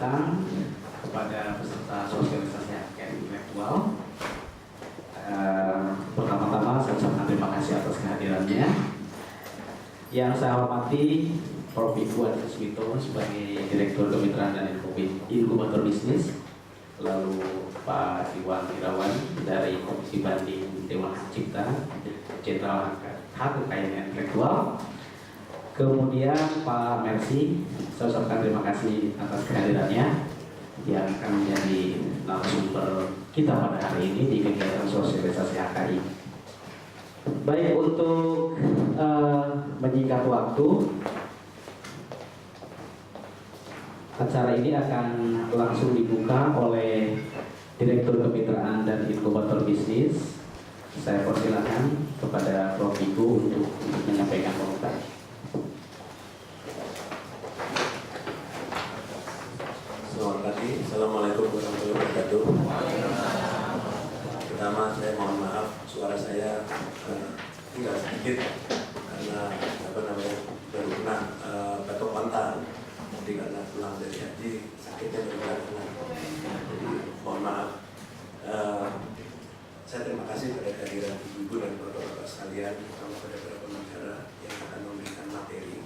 datang kepada peserta sosialisasi HKM intelektual. Pertama-tama saya ucapkan terima kasih atas kehadirannya. Yang saya hormati Prof. Ibu Adi Suswito sebagai Direktur Kemitraan dan Inkubator Bisnis, lalu Pak Iwan Irawan dari Komisi Banding Dewan Hak Cipta Jenderal Hak Kekayaan Intelektual, kemudian Pak Mercy, saya ucapkan terima kasih atas kehadirannya yang akan menjadi narasumber kita pada hari ini di kegiatan sosialisasi HKI. Baik, untuk menyingkat waktu, acara ini akan langsung dibuka oleh Direktur Kemitraan dan Inkubator Bisnis. Saya persilakan kepada Prof. Ibu untuk menyampaikan komentar. Selamat pagi, Assalamualaikum warahmatullahi wabarakatuh. Pertama, saya mohon maaf suara saya tinggal sedikit karena baru kena batuk pantat. Jadi karena pulang dari haji sakitnya baru kena. Jadi mohon maaf. Saya terima kasih pada kehadiran ibu dan bapak-bapak sekalian, terutama pada para pembicara yang akan memberikan materi.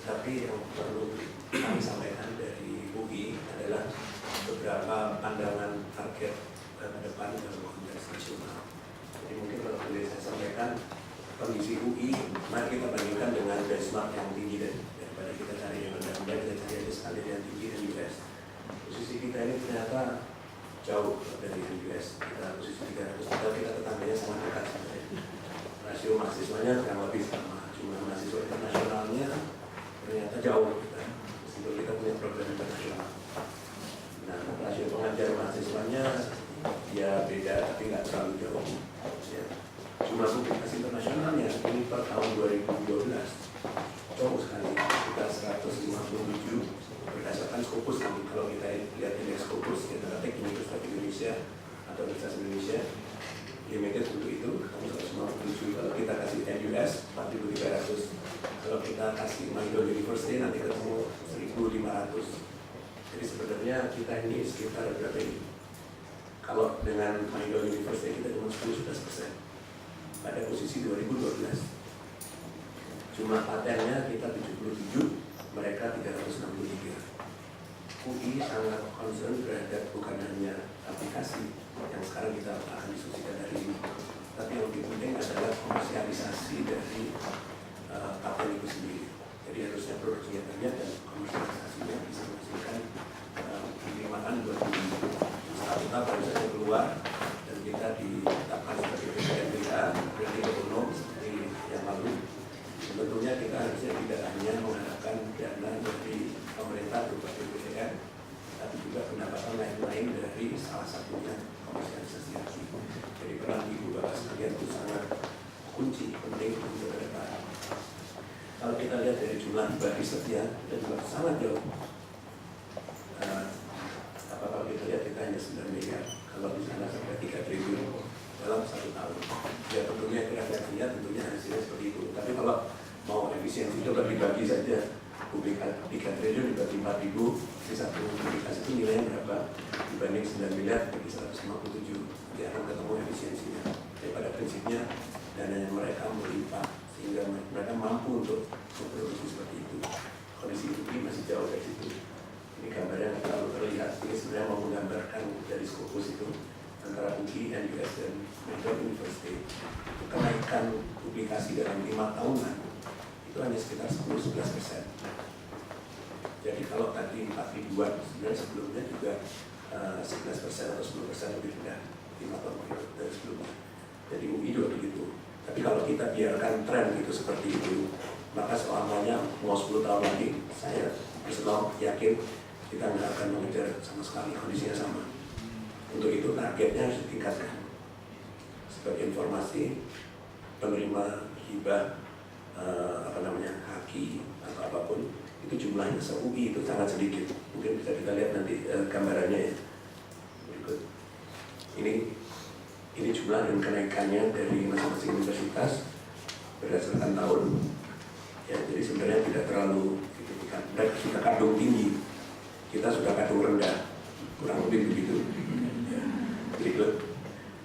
Tapi yang perlu kami sampaikan dari UI adalah beberapa pandangan target ke depan dalam konteks nasional. Jadi mungkin kalau boleh saya sampaikan kondisi UI, mari kita bandingkan dengan benchmark yang tinggi daripada kita cari yang rendah, kita cari aja sekali yang tinggi dan US. Posisi kita ini ternyata jauh dari US, kita posisi 300, padahal kita tetangganya sangat dekat sebenarnya. Rasio mahasiswanya kurang lebih sama, cuma mahasiswa internasionalnya ternyata jauh kita, meskipun kita punya program internasional. Nah, rasio pengajar mahasiswanya ya beda, tapi nggak terlalu jauh. Ya. Jumlah publikasi internasionalnya ini per tahun 2012 jauh sekali, kita 157 berdasarkan Scopus. Kalau kita lihat indeks Scopus, kita lihat Universitas Indonesia atau Universitas Indonesia limited untuk itu, kamu 157. Kalau kita kasih NUS 4.300, kalau kita kasih Maidol University nanti ketemu 1.500. Jadi sebenarnya kita ini sekitar berapa ini? Kalau dengan Maidol University kita cuma 10-11% pada posisi 2012. Jumlah patennya kita 77, mereka 363. UI sangat concern terhadap bukan hanya aplikasi yang sekarang kita akan diskusikan hari ini, tapi yang lebih penting adalah komersialisasi dari paten itu sendiri. Jadi harusnya produksinya banyak dan komersialisasinya bisa menghasilkan penerimaan buat dunia. Statuta baru saja keluar dan kita ditetapkan sebagai PPNBA, berarti ekonom seperti yang lalu. Tentunya kita harusnya tidak hanya mengharapkan dana dari pemerintah berupa BPN, tapi juga pendapatan lain-lain dari salah satunya komersialisasi lagi. Jadi peran ibu bapak sekalian itu sangat kunci penting untuk ke depan. Kalau kita lihat dari jumlah hibah risetnya, kita juga sangat jauh. Kalau kita lihat kita hanya 9 miliar, kalau di sana sampai 3 triliun dalam 1 tahun. Ya tentunya refleksinya tentunya hasilnya seperti itu. Tapi kalau mau efisiensi coba dibagi saja, publikasi 3 triliun dibagi 4.000, di satu publikasi itu nilainya berapa dibanding 9 miliar bagi 157, dia akan ketemu efisiensinya. Jadi pada prinsipnya dananya mereka melimpah sehingga mereka mampu untuk memproduksi seperti itu. Kondisi UI masih jauh dari situ. Ini gambarnya terlalu terlihat. Ini sebenarnya mau menggambarkan dari Scopus itu antara UI, NUS dan Maidol University. Kenaikan publikasi dalam 5 tahunan itu hanya sekitar 10-11%. Jadi kalau tadi 4 ribuan, sebenarnya sebelumnya juga 11% atau 10% lebih rendah 5 tahun dari sebelumnya. Jadi UI juga begitu. Tapi kalau kita biarkan tren itu seperti itu, maka selamanya mau 10 tahun lagi, saya personal yakin kita nggak akan mengejar sama sekali, kondisinya sama. Untuk itu targetnya harus ditingkatkan. Sebagai informasi, penerima hibah haki atau apapun itu jumlahnya se-UI itu sangat sedikit. Mungkin bisa kita lihat nanti gambarannya ya. Berikut. Ini jumlah dan kenaikannya dari masing-masing universitas berdasarkan tahun. Ya, jadi sebenarnya tidak terlalu signifikan. Mereka sudah kandung tinggi. kita sudah kadung rendah, kurang lebih begitu. Ya, berikut.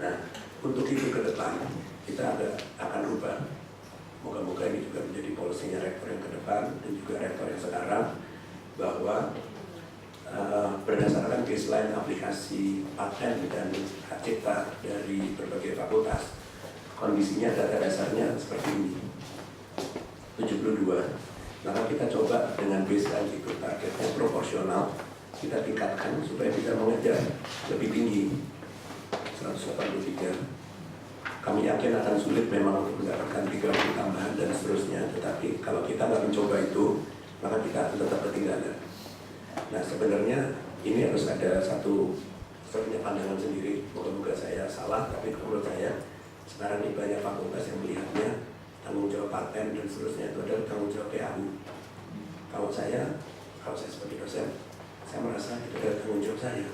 Nah, untuk itu ke depan kita akan rubah. Moga-moga ini juga menjadi polisinya rektor yang ke depan dan juga rektor yang sekarang, bahwa berdasarkan baseline aplikasi paten dan hak cipta dari berbagai fakultas, kondisinya data dasarnya seperti ini, 72. Maka kita coba dengan baseline itu targetnya proporsional, kita tingkatkan supaya bisa mengejar lebih tinggi, 183. Kami yakin akan sulit memang untuk mendapatkan 30 tambahan dan seterusnya, tetapi kalau kita nggak mencoba itu, maka kita akan tetap ketinggalan. Nah, sebenarnya ini harus ada satu punya pandangan sendiri. Moga-moga saya salah, tapi menurut saya sekarang ini banyak fakultas yang melihatnya tanggung jawab paten dan seterusnya itu adalah tanggung jawab PAU. Kalau saya sebagai dosen, saya merasa itu adalah tanggung jawab saya,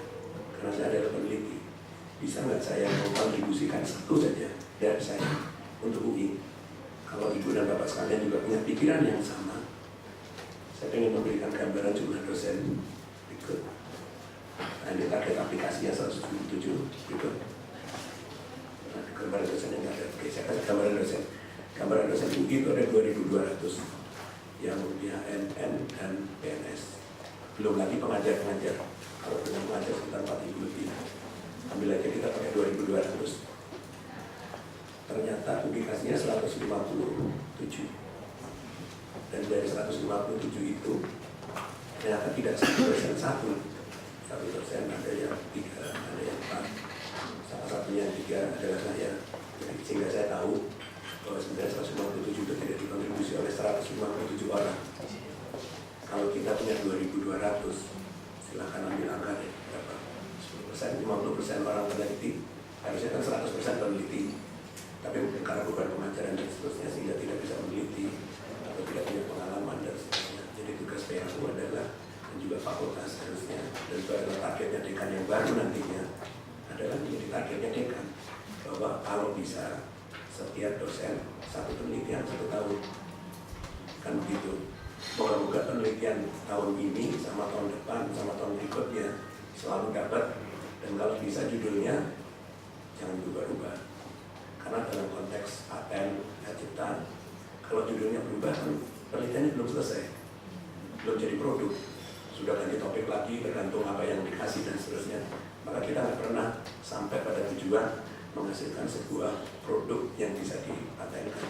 karena saya adalah peneliti. Bisa nggak saya mengkontribusikan satu saja dari saya untuk UI? Kalau ibu dan bapak sekalian juga punya pikiran yang sama, saya ingin memberikan gambaran jumlah dosen berikut. Nah, ini target aplikasinya 177 berikut. Nah, gambaran dosen yang ada. Oke, saya kasih gambaran dosen. Gambaran dosen UI itu ada 2.200 yang NN dan PNS. Belum lagi pengajar-pengajar. Kalau dengan pengajar sekitar 4.000 lebih. Ambil aja kita pakai 2.200. Ternyata publikasinya 157. Dan dari 157 itu ternyata tidak satu dosen ada yang 3, ada yang 4, salah satunya yang 3 adalah saya. Jadi sehingga saya tahu bahwa sebenarnya 157 itu tidak dikontribusi oleh 157 orang. Kalau kita punya 2.200, silakan ambil angka deh, berapa? 10%, 50% orang peneliti, harusnya kan 100% peneliti. Tapi mungkin karena beban pengajaran dan seterusnya sehingga tidak bisa meneliti atau tidak punya pengalaman dan seterusnya. Jadi tugas PAU adalah, dan juga fakultas harusnya, dan itu adalah targetnya dekan yang baru nantinya, adalah menjadi targetnya dekan, bahwa kalau bisa setiap dosen satu penelitian 1 tahun, kan begitu. Moga-moga penelitian tahun ini sama tahun depan sama tahun berikutnya selalu dapat, dan kalau bisa judulnya jangan berubah-ubah, karena dalam konteks paten hak cipta, kalau judulnya berubah kan penelitiannya belum selesai, belum jadi produk, sudah ganti topik lagi tergantung apa yang dikasih dan seterusnya, maka kita nggak pernah sampai pada tujuan menghasilkan sebuah produk yang bisa dipatenkan.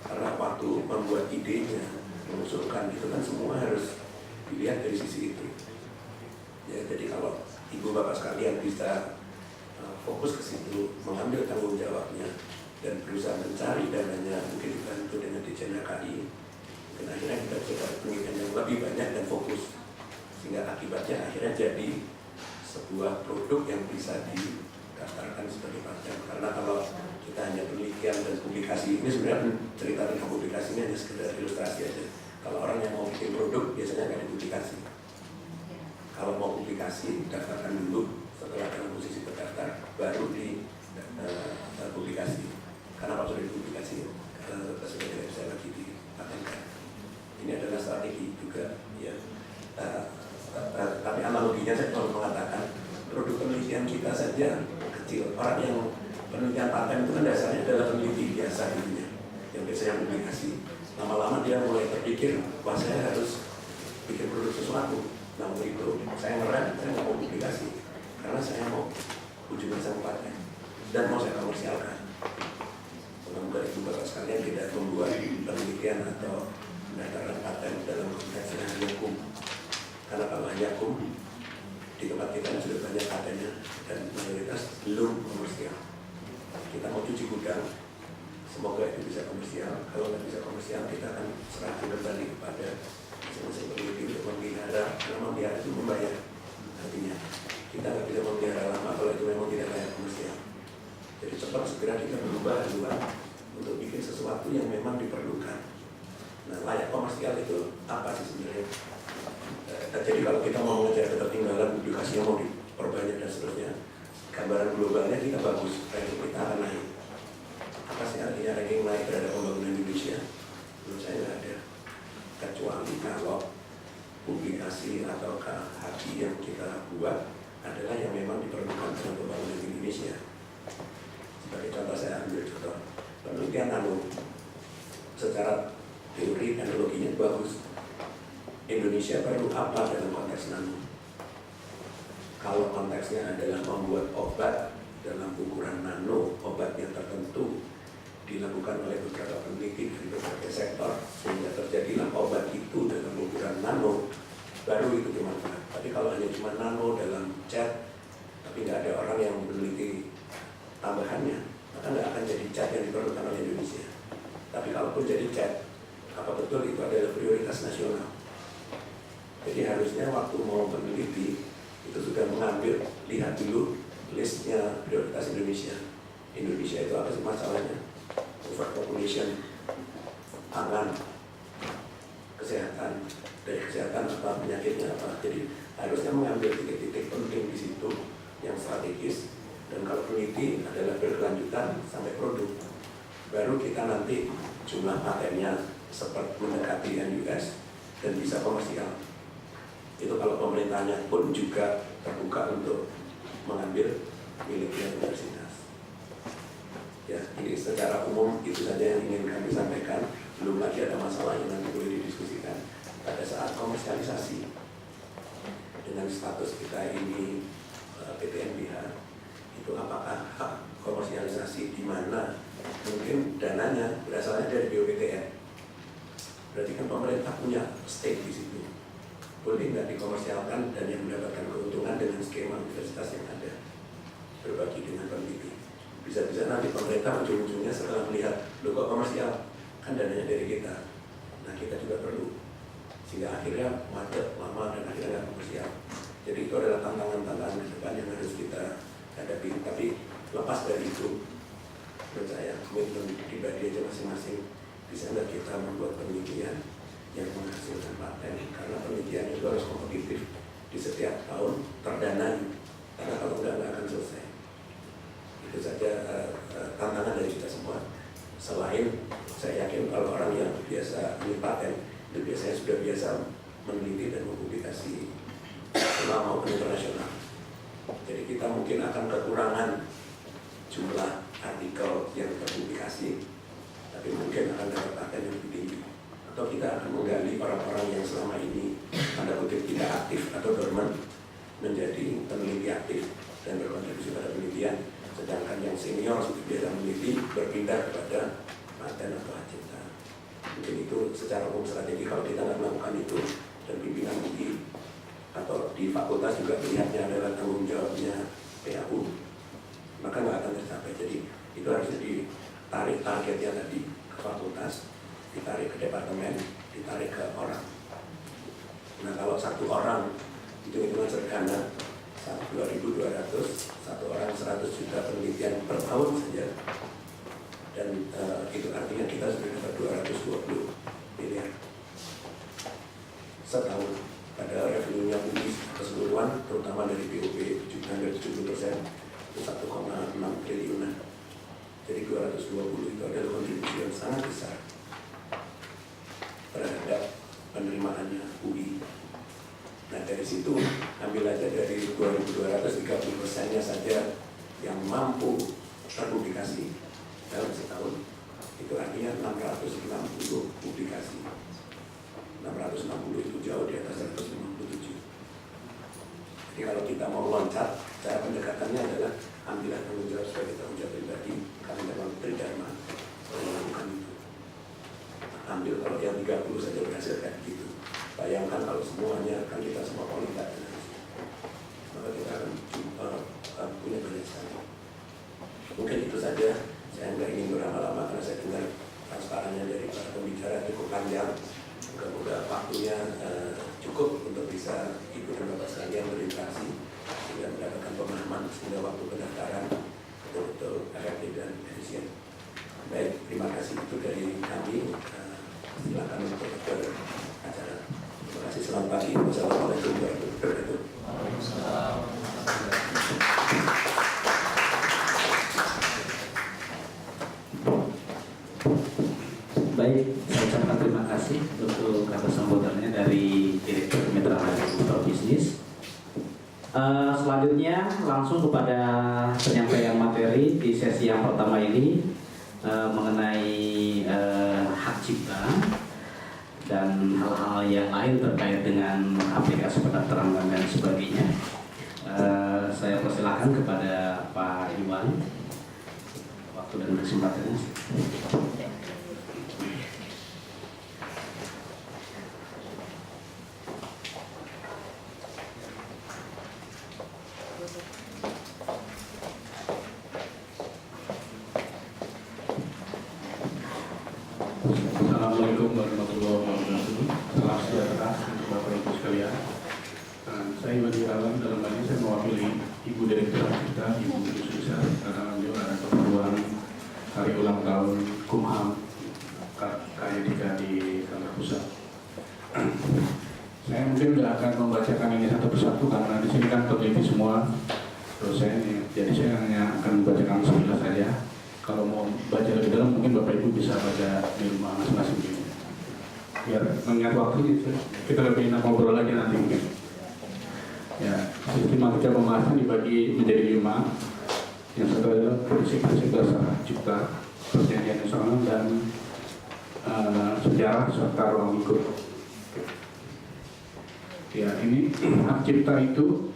Karena waktu membuat idenya, mengusulkan itu kan semua harus dilihat dari sisi itu. Ya, jadi kalau ibu bapak sekalian bisa fokus ke situ, mengambil tanggung jawabnya dan berusaha mencari dananya, mungkin dibantu dengan Dirjen HKI, dan akhirnya kita bisa dapat penelitian yang lebih banyak dan fokus, sehingga akibatnya akhirnya jadi sebuah produk yang bisa didaftarkan sebagai paten. Karena kalau kita hanya penelitian dan publikasi, ini sebenarnya cerita tentang publikasi ini hanya sekedar ilustrasi aja. Kalau orang yang mau bikin produk biasanya nggak dipublikasi. Kalau mau publikasi, daftarkan dulu, setelah dalam posisi terdaftar baru di publikasi. Karena kalau sudah dipublikasi sudah tidak bisa lagi dipatenkan. Ini adalah strategi juga, ya. Tapi analoginya saya selalu mengatakan produk penelitian kita saja kecil. Orang yang penelitian paten itu kan dasarnya adalah peneliti biasa intinya, yang biasanya publikasi. Lama-lama dia mulai terpikir, wah saya harus bikin produk sesuatu. Nah untuk itu saya ngerem, saya nggak mau publikasi, karena saya mau ujungnya sama paten dan mau saya komersialkan. Semoga ibu bapak sekalian tidak membuat penelitian atau pendaftaran paten dalam konteks yang hanya hukum. Karena kalau hanya hukum, di tempat kita sudah banyak patennya dan mayoritas belum komersial. Kita mau cuci gudang, semoga itu bisa komersial. Kalau nggak bisa komersial, kita akan serahkan kembali kepada masing-masing peneliti untuk memelihara, karena memelihara itu membayar. Artinya kita nggak bisa memelihara lama kalau itu memang tidak layak komersial. Jadi cepat segera kita berubah haluan untuk bikin sesuatu yang memang diperlukan. Nah, layak komersial itu apa sih sebenarnya? Jadi kalau kita mau mengejar ketertinggalan, publikasinya mau diperbanyak dan seterusnya, gambaran globalnya kita bagus, ranking kita akan naik. Apa sih artinya ranking naik terhadap pembangunan Indonesia? Menurut saya nggak ada, kecuali kalau koordinasi atau KHI yang kita buat adalah yang memang diperlukan dalam pembangunan Indonesia. Sebagai contoh, saya ambil contoh penelitian nano. Secara teori teknologinya bagus. Indonesia perlu apa dalam konteks nano? Kalau konteksnya adalah membuat obat dalam ukuran nano, obat yang tertentu dilakukan oleh beberapa peneliti dari berbagai sektor sehingga terjadilah obat itu dalam ukuran nano, baru itu dimanfaat. Tapi kalau hanya cuma nano dalam cat, tapi nggak ada orang yang meneliti tambahannya, maka nggak akan jadi cat yang diperlukan oleh Indonesia. Tapi kalaupun jadi cat, apa betul itu adalah prioritas nasional? Jadi harusnya waktu mau meneliti itu sudah mengambil, lihat dulu listnya prioritas Indonesia. Indonesia itu apa sih masalahnya? Overpopulation, pangan, kesehatan, dari kesehatan apa, penyakitnya apa. Jadi harusnya mengambil titik-titik penting di situ yang strategis. Dan kalau peneliti adalah berkelanjutan sampai produk, baru kita nanti jumlah patennya seperti mendekati US dan bisa komersial. Itu kalau pemerintahnya pun juga terbuka untuk mengambil miliknya universitas. Ya, ini secara umum itu saja yang ingin kami sampaikan. Belum lagi ada masalah yang nanti boleh didiskusikan pada saat komersialisasi. Dengan status kita ini PTNBH, itu apakah hak komersialisasi di mana mungkin dananya berasalnya dari BUPTN. Berarti kan pemerintah punya stake di situ. Boleh nggak dikomersialkan dan yang mendapatkan keuntungan dengan skema universitas yang ada, berbagi dengan peneliti. Bisa-bisa nanti pemerintah ujung-ujungnya setelah melihat loh kok komersial, kan dananya dari kita. Nah kita juga perlu, sehingga akhirnya macet, lama dan akhirnya nggak komersial. Jadi itu adalah tantangan-tantangan ke depan yang harus kita hadapi. Tapi lepas dari itu, menurut saya komitmen pribadi aja masing-masing, bisa nggak kita membuat penelitian yang menghasilkan paten, karena penelitian itu harus kompetitif di setiap tahun terdanai, karena kalau nggak akan selesai. Itu saja tantangan dari kita semua. Selain saya yakin kalau orang yang biasa ini paten, itu biasanya sudah biasa meneliti dan mempublikasi nasional maupun internasional. Jadi kita mungkin akan kekurangan jumlah artikel yang terpublikasi, tapi mungkin akan dapat paten yang lebih tinggi. Atau kita akan menggali orang-orang yang selama ini tanda kutip tidak aktif atau dormant menjadi peneliti aktif dan berkontribusi pada penelitian, sedangkan yang senior sudah biasa meneliti berpindah kepada paten atau hak cipta. Mungkin itu secara umum strategi. Kalau kita nggak melakukan itu dan pimpinan UI atau di fakultas juga melihatnya adalah tanggung jawabnya PAU, maka nggak akan tercapai. Jadi itu harusnya ditarik targetnya tadi ke fakultas, ditarik ke departemen, ditarik ke orang. Nah kalau satu orang, hitung-hitungan sederhana, 2.200, satu orang 100 juta penelitian per tahun saja. Dan itu artinya kita sudah dapat 220 miliar setahun. Pada revenue-nya UI keseluruhan, terutama dari BOP, 70%, itu 1,6 triliunan. Jadi 220 itu adalah kontribusi yang sangat besar terhadap penerimaannya UI. Nah dari situ ambil aja dari 2.230%-nya saja yang mampu terpublikasi dalam setahun, itu artinya 660 publikasi. 660 itu jauh di atas 157. Jadi kalau kita mau loncat, cara pendekatannya adalah ambillah tanggung jawab sebagai tanggung jawab pribadi. Kami memang tridharma melakukan itu. Ambil kalau yang 30 saja berhasil kayak gitu. Bayangkan kalau semuanya kan kita semua politik, maka kita akan punya banyak sekali. Mungkin itu saja. Saya nggak ingin berlama-lama karena saya dengar transparannya dari para pembicara cukup panjang. Moga-moga waktunya cukup untuk bisa ibu dan bapak sekalian berinteraksi sehingga mendapatkan pemahaman sehingga waktu pendaftaran betul-betul efektif dan efisien. Baik, terima kasih itu dari kami. Silakan untuk beracara. Terima kasih, selamat pagi. Wassalamualaikum warahmatullahi wabarakatuh. Baik, saya ucapkan terima kasih untuk kata sambutannya dari Direktur Kemitraan Selanjutnya langsung kepada penyampaian materi di sesi yang pertama ini mengenai hak cipta dan hal-hal yang lain terkait dengan aplikasi pendaftaran dan sebagainya. Saya persilakan kepada Pak Iwan waktu dan kesempatannya. Assalamualaikum warahmatullahi wabarakatuh. Salam sejahtera untuk Bapak Ibu sekalian. Saya Iwan Irawan, dalam hal ini saya mewakili Ibu Direktur kita, Ibu Susa, karena beliau ada keperluan hari ulang tahun Kumham K3 di kantor pusat. Saya mungkin tidak akan membacakan ini satu persatu karena di sini kan peneliti semua dosen, jadi saya hanya akan membacakan sekilas saja. Kalau mau baca lebih dalam mungkin Bapak Ibu bisa baca di rumah masing-masing. Biar mengingat waktu kita lebih enak ngobrol lagi nanti mungkin. Ya, sistematika pembahasan dibagi menjadi 5. Yang satu adalah prinsip-prinsip dasar cipta, perjanjian nasional dan sejarah serta ruang lingkup. Ya, ini hak cipta itu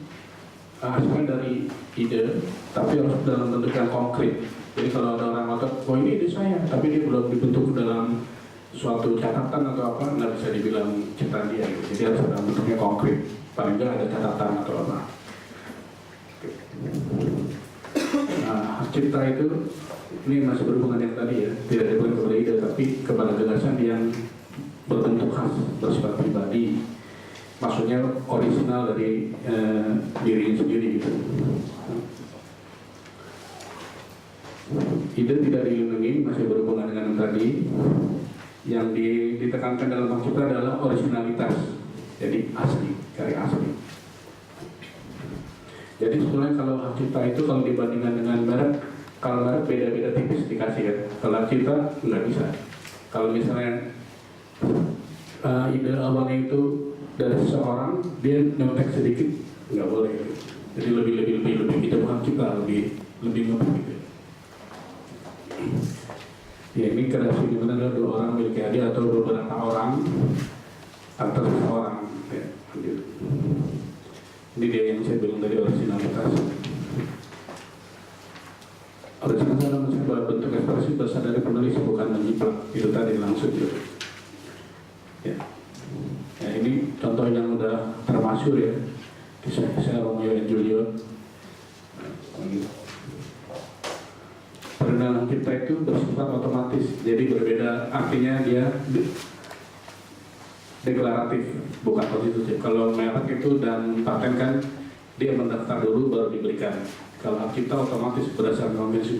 hasilnya dari ide, tapi harus dalam bentuk yang konkret. Jadi kalau ada orang ngotot, oh ini ide saya, tapi dia belum dibentuk dalam suatu catatan atau apa, nggak bisa dibilang ciptaan dia. Gitu. Jadi harus dalam bentuknya konkret, paling nggak ada catatan atau apa. Nah, hak cipta itu, ini masih berhubungan yang tadi ya, tidak berhubungan kepada ide, tapi kepada gagasan yang berbentuk khas, bersifat pribadi. Maksudnya orisinal dari diri sendiri gitu. Ide tidak dilindungi, masih berhubungan dengan yang tadi. Yang ditekankan dalam hak cipta adalah originalitas, jadi asli, karya asli. Jadi sebenarnya kalau hak cipta itu kalau dibandingkan dengan merek, kalau merek beda-beda tipis dikasih ya. Kalau hak cipta nggak bisa. Kalau misalnya ide awalnya itu dari seseorang, dia nyontek sedikit nggak boleh. Jadi lebih itu bukan cipta, lebih gitu. Ya, ini kreasi di mana ada 2 orang memiliki hadiah atau beberapa orang atau seseorang. Ya, gitu. Ini dia yang saya bilang dari originalitas. Originalitas adalah sebuah bentuk ekspresi berasal dari penulis, bukan menjiplak. Itu tadi langsung gitu. Ya. Ya, ini contoh yang udah termasyhur ya, kisah-kisah Romeo dan Juliet. Gitu. Perkenalan cipta itu bersifat otomatis, jadi berbeda, artinya dia deklaratif, bukan konstitutif. Kalau merek itu dan paten kan dia mendaftar dulu baru diberikan. Kalau hak cipta otomatis berdasarkan konvensi.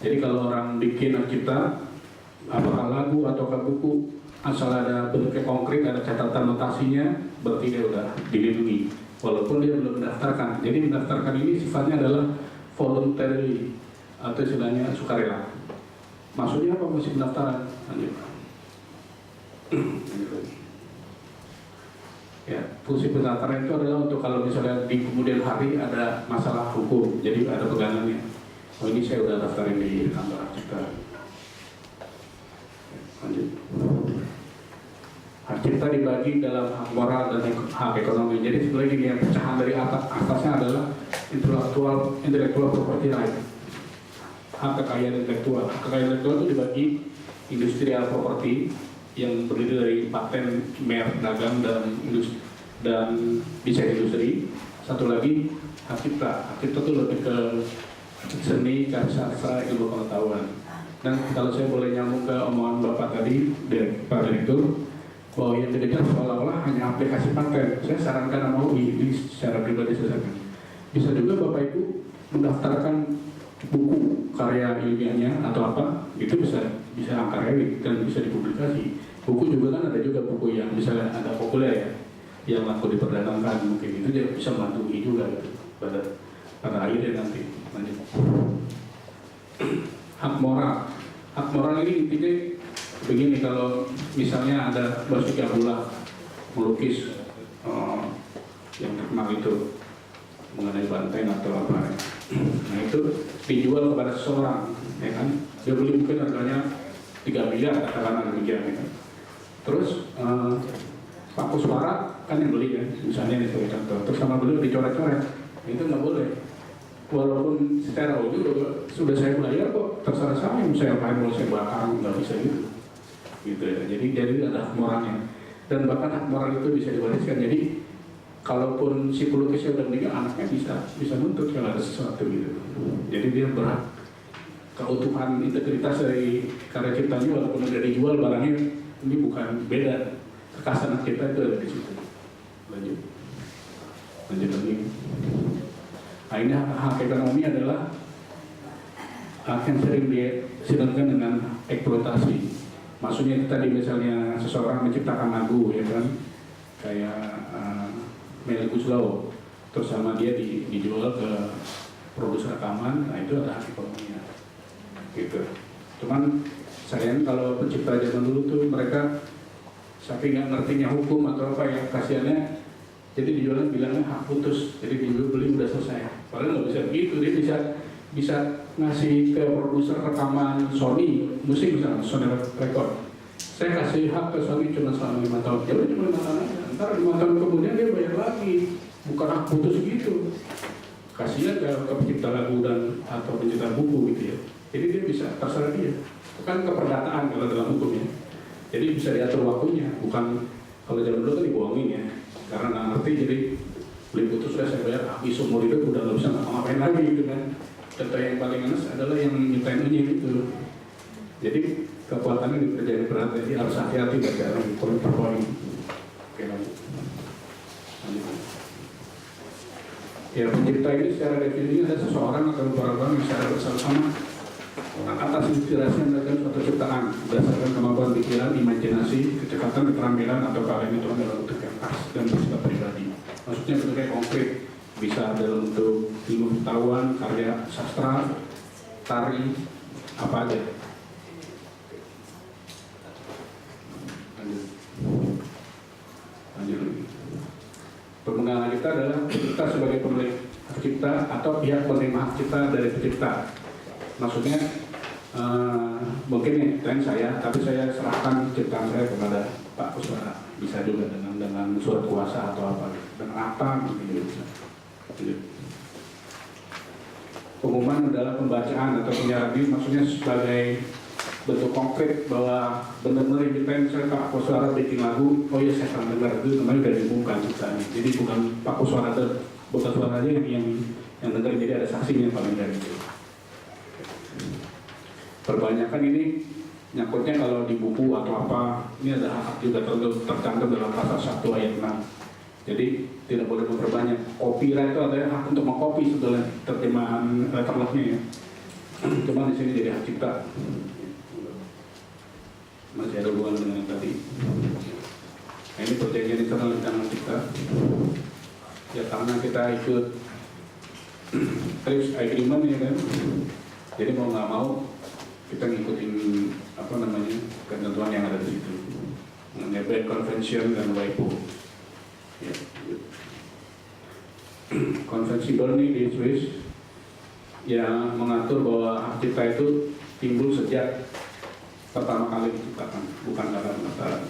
Jadi kalau orang bikin hak cipta, apakah lagu atau buku, asal ada bentuknya konkret, ada catatan notasinya, berarti dia udah dilindungi. Walaupun dia belum mendaftarkan. Jadi mendaftarkan ini sifatnya adalah voluntary atau istilahnya sukarela. Maksudnya apa masih pendaftaran? Ya, fungsi pendaftaran itu adalah untuk kalau misalnya di kemudian hari ada masalah hukum, jadi ada pegangannya. Oh ini saya udah daftarin di kantor cipta. Lanjut. Hak cipta dibagi dalam hak moral dan hak ekonomi. Jadi sebenarnya ini yang pecahan dari atasnya adalah intellectual property right. Hak kekayaan intelektual. Hak kekayaan intelektual itu dibagi industrial property yang berdiri dari paten, merek dagang dan desain industri. Satu lagi hak cipta. Hak cipta itu lebih ke seni, karya sastra, ilmu pengetahuan. Dan kalau saya boleh nyambung ke omongan Bapak tadi, Pak Direktur, bahwa yang dikejar seolah-olah hanya aplikasi paten. Saya sarankan sama UI, ini secara pribadi saya sarankan. Bisa juga Bapak Ibu mendaftarkan buku karya ilmiahnya atau apa, itu bisa angka relik dan bisa dipublikasi. Buku juga kan ada juga buku yang misalnya ada populer ya, yang laku diperdagangkan, mungkin itu jadi bisa membantu juga gitu, pada akhirnya nanti. Lanjut. Hak moral ini intinya begini, kalau misalnya ada Basuki Abdullah melukis yang terkenal itu, mengenai banteng atau apa. Nah itu dijual kepada seseorang, ya kan? Dia beli mungkin harganya 3 miliar, katakanlah demikian. Ya kan? Terus Pak Kuswara kan yang beli ya, misalnya itu contoh. Terus sama beliau dicoret-coret, itu nggak boleh. Walaupun secara ujung sudah saya bayar kok, terserah saya yang saya apain, mau saya bakar, nggak bisa gitu ya. Jadi ada hak moralnya, dan bahkan hak moral itu bisa diwariskan. Jadi kalaupun si pelukisnya udah meninggal, anaknya bisa nuntut kalau ada sesuatu gitu. Jadi dia berhak keutuhan integritas dari karya ciptanya, walaupun udah dijual barangnya, ini bukan beda, kekasan kita itu ada di situ. Lanjut lagi. Nah ini hak ekonomi adalah hak yang sering disidangkan dengan eksploitasi. Maksudnya tadi misalnya seseorang menciptakan lagu, ya kan, kayak Melly Goeslaw, terus sama dia dijual ke produser rekaman, nah itu ada hak ekonominya, gitu. Cuman sayang kalau pencipta zaman dulu tuh mereka saking nggak ngertinya hukum atau apa ya, kasihannya, jadi dijualnya bilangnya hak putus, jadi beli udah selesai. Padahal nggak bisa begitu, dia bisa ngasih ke produser rekaman Sony musik misalnya, Sony Record. Saya kasih hak ke Sony cuma selama 5 tahun, ya udah cuma 5 tahun aja. Ntar 5 tahun kemudian dia bayar lagi, bukan hak putus gitu. Kasihan ke pencipta lagu dan atau pencipta buku gitu ya. Jadi dia bisa terserah dia. Itu kan keperdataan kalau dalam hukum ya. Jadi bisa diatur waktunya, bukan kalau zaman dulu kan dibohongin ya. Karena nggak ngerti, jadi beli putus saya bayar habis umur hidup udah nggak bisa ngapa-ngapain lagi gitu kan. Contoh yang paling enak adalah yang nyiptain gitu. Jadi kekuatannya dikerjain berat, jadi harus hati-hati baca poin-poin. Oke, lanjut. Ya, pencipta ini secara definisi ada seseorang atau beberapa orang yang secara bersama-sama atas inspirasi melakukan suatu ciptaan berdasarkan kemampuan pikiran, imajinasi, kecepatan, keterampilan atau keahlian itu dalam bentuk yang khas dan bersifat pribadi. Maksudnya bentuknya konkret, bisa dalam bentuk ilmu pengetahuan, karya sastra, tari, apa aja. Lanjut. Pemegang kita adalah kita sebagai pemilik hak cipta atau pihak penerima hak cipta dari pencipta. Maksudnya mungkin nih, klien saya, tapi saya serahkan ciptaan saya kepada Pak Kuswara. Bisa juga dengan surat kuasa atau apa, dengan apa gitu bisa. Pengumuman adalah pembacaan atau penyiaran diri, maksudnya sebagai bentuk konkret bahwa benar-benar kita misalnya Pak Kuswara bikin lagu, oh iya saya pernah dengar itu, namanya udah diumumkan misalnya. Jadi bukan Pak Kuswara bukan suara aja yang dengar, jadi ada saksinya paling dari itu. Perbanyakan ini nyangkutnya kalau di buku atau apa, ini ada hak juga tercantum dalam pasal 1 ayat 6. Jadi tidak boleh memperbanyak. Copyright itu ada hak untuk mengcopy segala terjemahan letterless-nya ya. Cuma di sini jadi hak cipta. Masih ada hubungan dengan yang tadi. Nah, ini perjanjian internal di tangan kita. Ya karena kita ikut TRIPS agreement ya kan. Jadi mau nggak mau kita ngikutin ketentuan yang ada di situ. Mengenai Berne Convention dan WIPO. Ya. Konvensi Berne di Swiss yang mengatur bahwa hak cipta itu timbul sejak pertama kali diciptakan, bukan karena pendaftaran.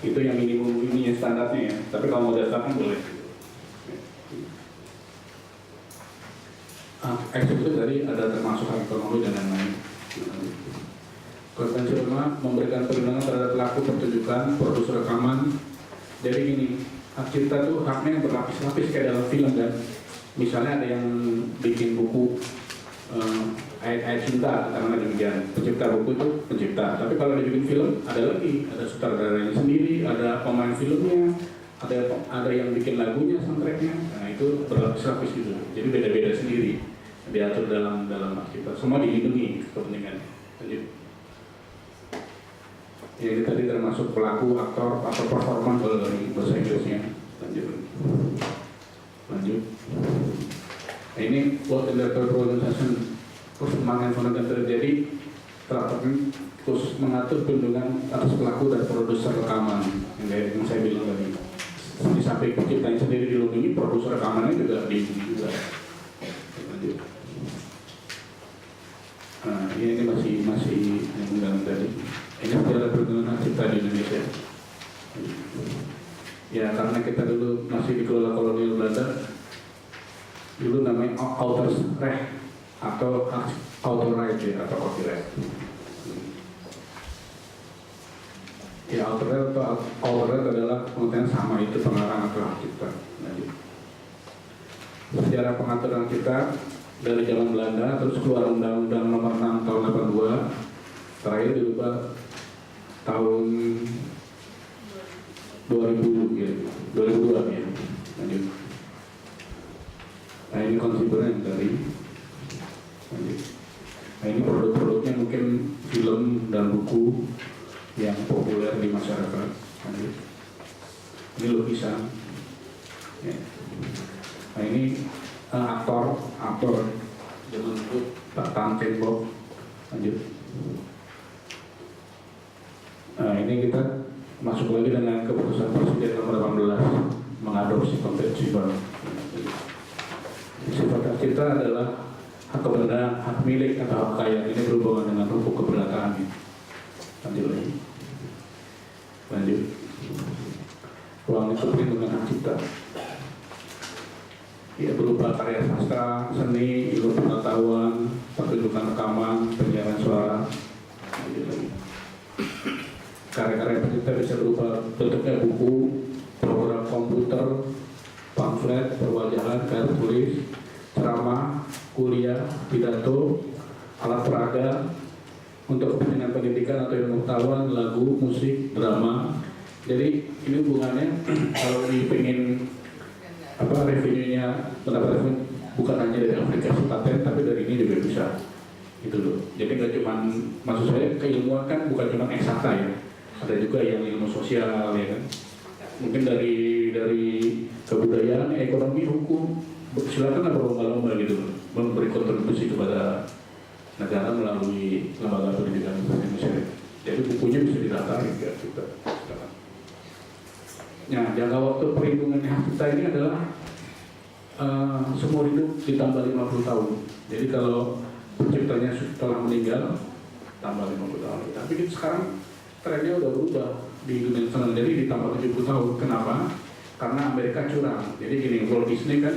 Itu yang minimum ini standarnya ya. Tapi kalau mau daftarkan boleh. Eksekutif tadi ada termasuk hak ekonomi dan lain-lain. Konvensi Roma memberikan perlindungan terhadap pelaku pertunjukan, produser rekaman. Jadi gini, hak cipta itu haknya yang berlapis-lapis kayak dalam film kan. Misalnya ada yang bikin buku ayat-ayat cinta, karena demikian. Pencipta buku itu pencipta. Tapi kalau dibikin film ada lagi, ada sutradaranya sendiri, ada pemain filmnya, ada yang bikin lagunya, soundtracknya. Nah itu berlapis-lapis gitu. Jadi beda-beda sendiri. Diatur dalam hak cipta. Semua dilindungi kepentingannya. Lanjut. Ya, ini tadi termasuk pelaku, aktor, atau performan kalau dari bahasa Inggrisnya. Lanjut. Nah, ini World Intellectual Organization perkembangan yang terjadi khusus mengatur perlindungan atas pelaku dan produser rekaman yang saya bilang tadi. di samping penciptanya sendiri dilindungi, produser rekamannya juga dilindungi juga. Nah, ini masih yang bilang tadi. Ini sejarah perlindungan hak cipta di Indonesia. Ya karena kita dulu masih dikelola kolonial Belanda, dulu namanya Auteursrecht atau authorright ya, atau copyright. Ya authorright atau authorright adalah pengertian sama, itu pengarang atau hak cipta. Sejarah pengaturan kita dari zaman Belanda, terus keluar Undang-Undang Nomor 6 tahun 82, terakhir dirubah tahun 2002 ya. Lanjut. Nah ini konsideran dari lanjut. Nah ini produk-produknya mungkin film dan buku yang populer di masyarakat. Lanjut. Ini lukisan. Ya. Nah ini aktor zaman itu Pak Tan Tembok. Lanjut. Nah ini kita masuk lagi dengan keputusan Presiden nomor 18 mengadopsi konvensi baru. Sifat hak cipta adalah hak keberadaan, hak milik atau hak kaya. Ini berhubungan dengan hukum keberdataan. Lanjut lagi. Lanjut. Ruang itu perlindungan hak cipta. Ya berupa karya sastra, seni, ilmu pengetahuan, pertunjukan rekaman, penyiaran suara. Lanjut lagi. Karya-karya pencipta bisa berupa bentuknya buku, program komputer, pamflet, perwajahan, karya tulis, ceramah, kuliah, pidato, alat peraga untuk kepentingan pendidikan atau ilmu pengetahuan, lagu, musik, drama. Jadi ini hubungannya kalau dipengin revenue-nya pendapatan bukan hanya dari aplikasi paten, tapi dari ini juga bisa. Gitu loh. Jadi nggak cuma, maksud saya keilmuan kan bukan cuma eksakta ya. Ada juga yang ilmu sosial ya kan. Mungkin dari kebudayaan, ekonomi, hukum, silakan berlomba-lomba gitu loh, memberi kontribusi kepada negara melalui lembaga pendidikan Indonesia. Jadi bukunya bisa didaftarin ya kita. Nah, jangka waktu perlindungan hak cipta ini adalah seumur hidup ditambah 50 tahun. Jadi kalau penciptanya telah meninggal tambah 50 tahun. Tapi sekarang trennya udah berubah di dunia internasional, jadi ditambah 70 tahun. Kenapa? Karena Amerika curang. Jadi gini, Walt Disney kan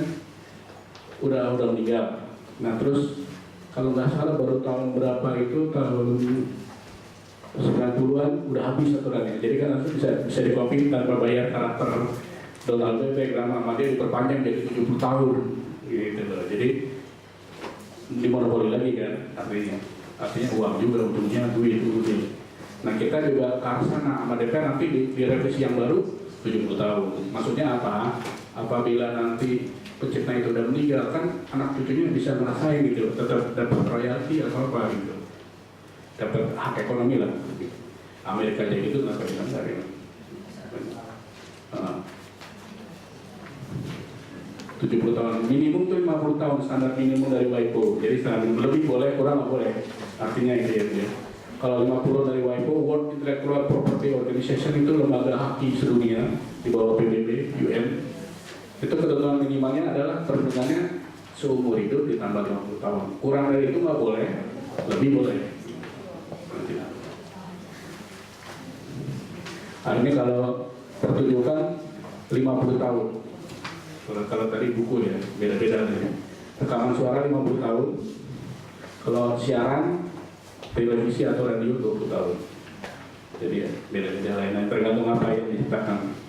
udah meninggal. Nah terus kalau nggak salah baru tahun berapa itu, tahun 90-an udah habis aturannya. Jadi kan nanti bisa dikopi tanpa bayar karakter Donald Bebek, nama dia diperpanjang jadi 70 tahun gitu loh. Jadi dimonopoli lagi kan artinya uang juga, ujungnya duit. Nah kita juga ke arah sana sama DPR nanti di revisi yang baru 70 tahun. Maksudnya apa? Apabila nanti pencipta itu udah meninggal kan anak cucunya bisa ngerasain gitu, tetap dapat royalti atau apa gitu, dapat hak ekonomi lah. Amerika aja gitu nggak bisa dari 70 tahun minimum tuh 50 tahun standar minimum dari WIPO. Jadi standar minimum lebih boleh, kurang nggak boleh. Artinya itu ya. Kalau 50 dari WIPO, World Intellectual Property Organization, itu lembaga haki sedunia di bawah PBB, UN. Itu ketentuan minimalnya adalah perlindungannya seumur hidup ditambah 50 tahun. Kurang dari itu nggak boleh, lebih boleh. Nah ini kalau pertunjukan 50 tahun. Kalau tadi buku ya, beda-beda ya. Rekaman suara 50 tahun. Kalau siaran televisi atau radio 20 tahun. Jadi ya, beda-beda lain-lain tergantung apa yang diciptakan.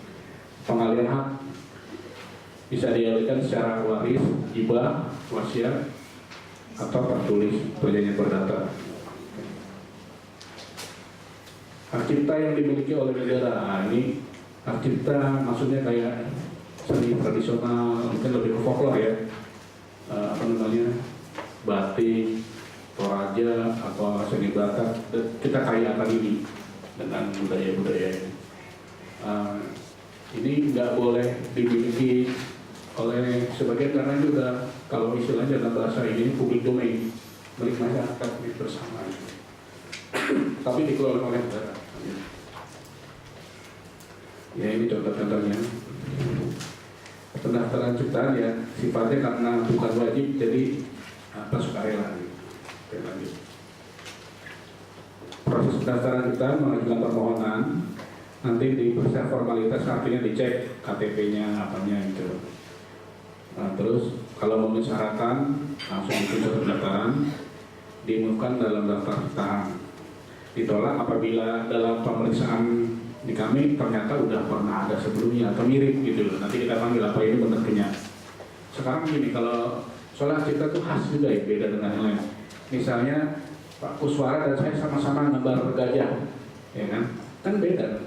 Pengalihan hak bisa dialihkan secara waris, hibah, wasiat, atau tertulis perjanjian perdata. Hak cipta yang dimiliki oleh negara, nah, ini hak cipta maksudnya kayak seni tradisional, mungkin lebih ke folklore ya, batik, toraja, atau seni batak. Kita kaya akan ini dengan budaya-budaya ini. Ini nggak boleh dimiliki oleh sebagian, karena itu udah, kalau istilahnya dalam bahasa ini public domain, milik masyarakat, milik bersama. Tapi dikelola oleh negara. Ya ini contoh-contohnya. pendaftaran ciptaan ya sifatnya karena bukan wajib, jadi sukarela. Oke, lanjut. Proses pendaftaran ciptaan mengajukan permohonan, nanti diperiksa formalitas, artinya dicek KTP-nya apanya gitu. Nah, terus kalau memenuhi syaratan langsung ikut pendaftaran, diumumkan dalam daftar ciptaan. Ditolak apabila dalam pemeriksaan di kami ternyata udah pernah ada sebelumnya atau mirip gitu loh. Nanti kita panggil apa ini benar-benar. Sekarang gini, kalau soal kita tuh khas juga ya, beda dengan yang lain. Misalnya Pak Kuswara dan saya sama-sama gambar gajah, ya kan beda.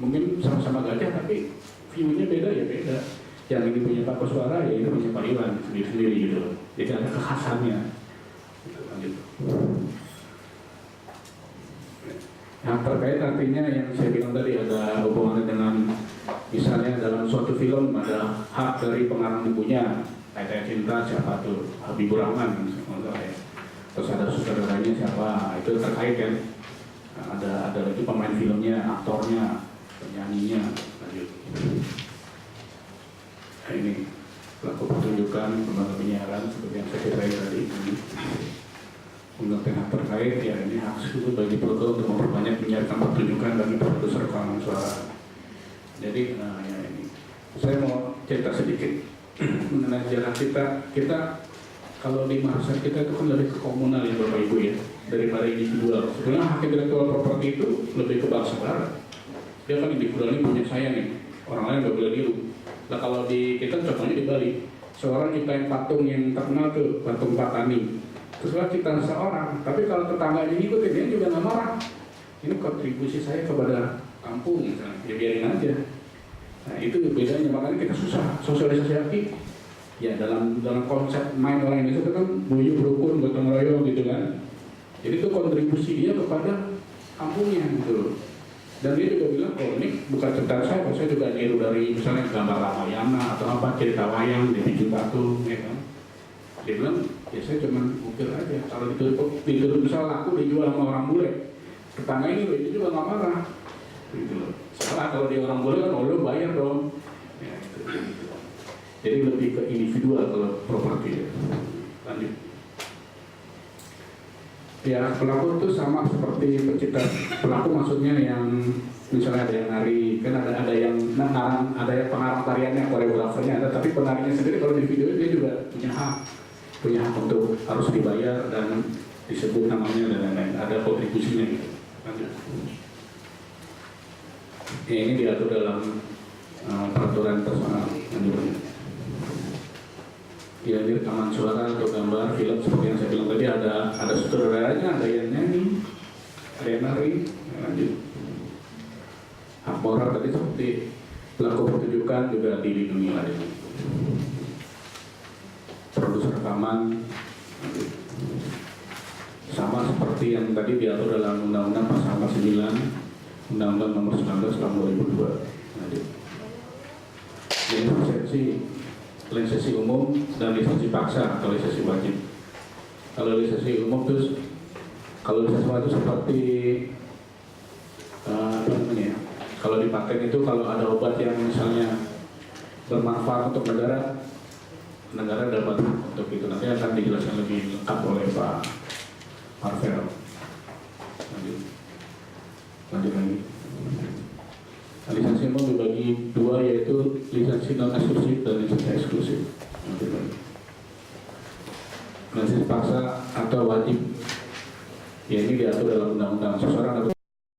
Mungkin sama-sama gajah tapi view-nya beda ya beda. Yang ini punya Pak Kuswara, ya ini punya Pak Iwan sendiri-sendiri gitu loh. Jadi ada kekhasannya. Gitu, lanjut. Yang terkait artinya yang saya bilang tadi ada hubungannya dengan misalnya dalam suatu film ada hak dari pengarang bukunya, Ayat Cinta siapa tuh, Habibur Rahman, terus ada sutradaranya siapa, itu terkait kan. Ada lagi pemain filmnya, aktornya, penyanyinya, lanjut. Nah, ini pelaku pertunjukan, lembaga penyiaran seperti yang saya ceritakan tadi. Untuk pihak terkait ya ini hak itu bagi Proto untuk memperbanyak menyiarkan pertunjukan bagi produser rekaman suara. Jadi ya ini saya mau cerita sedikit mengenai jalan kita kalau di masa kita itu kan lebih ke komunal ya Bapak Ibu ya, daripada individual. Sebenarnya hak intelektual properti itu lebih ke bangsa barat. Dia kan individual ini punya saya nih, orang lain nggak boleh niru. Nah kalau di kita contohnya di Bali, seorang nyiptain patung yang terkenal tuh, patung Patani. Terus kita seorang, tapi kalau tetangganya ngikutin dia juga nggak marah. Ini kontribusi saya kepada kampung misalnya, ya biarin aja. Nah itu bedanya, makanya kita susah sosialisasi haki. Ya dalam konsep main orang Indonesia itu kan buyuk rukun gotong royong gitu kan. Jadi itu kontribusi dia kepada kampungnya gitu. Dan dia juga bilang, oh ini bukan cerita saya juga niru dari misalnya gambar Ramayana atau apa cerita wayang dia bikin patung, ya kan. Dia bilang, ya saya cuma ukir aja. Kalau ditutup misal laku dijual sama orang bule, tetangga ini loh, itu juga nggak marah. Gitu loh. Setelah kalau dia orang bule kan, lo bayar dong. Ya, gitu. Jadi lebih ke individual kalau properti. Lanjut. Ya pelaku itu sama seperti pencipta. Pelaku maksudnya yang misalnya ada yang nari, kan ada yang ngarang, ada yang pengarang tariannya, koreografernya ada, tapi penarinya sendiri kalau di video dia juga punya hak untuk harus dibayar dan disebut namanya dan lain-lain, ada kontribusinya gitu. Lanjut. Ya, ini diatur dalam peraturan personal. Ya, ini rekaman suara atau gambar film seperti yang saya bilang tadi ada sutradaranya, ada yang nyanyi, ada yang nari. Lanjut. Hak moral tadi seperti pelaku pertunjukan juga dilindungi lagi. Produser rekaman sama seperti yang tadi diatur dalam Undang-Undang Pasal 9 Undang-Undang Nomor 19 Tahun 2002. Ini lisensi umum dan lisensi paksa atau lisensi wajib. Kalau lisensi umum terus kalau lisensi wajib seperti apa namanya? Kalau di paten itu kalau ada obat yang misalnya bermanfaat untuk negara dapat untuk itu, nanti akan dijelaskan lebih lengkap oleh Pak Marvel. Lanjut lagi. Lisensi umum dibagi dua, yaitu lisensi non eksklusif dan lisensi eksklusif. Lisensi paksa atau wajib, ya ini diatur dalam undang-undang. Seseorang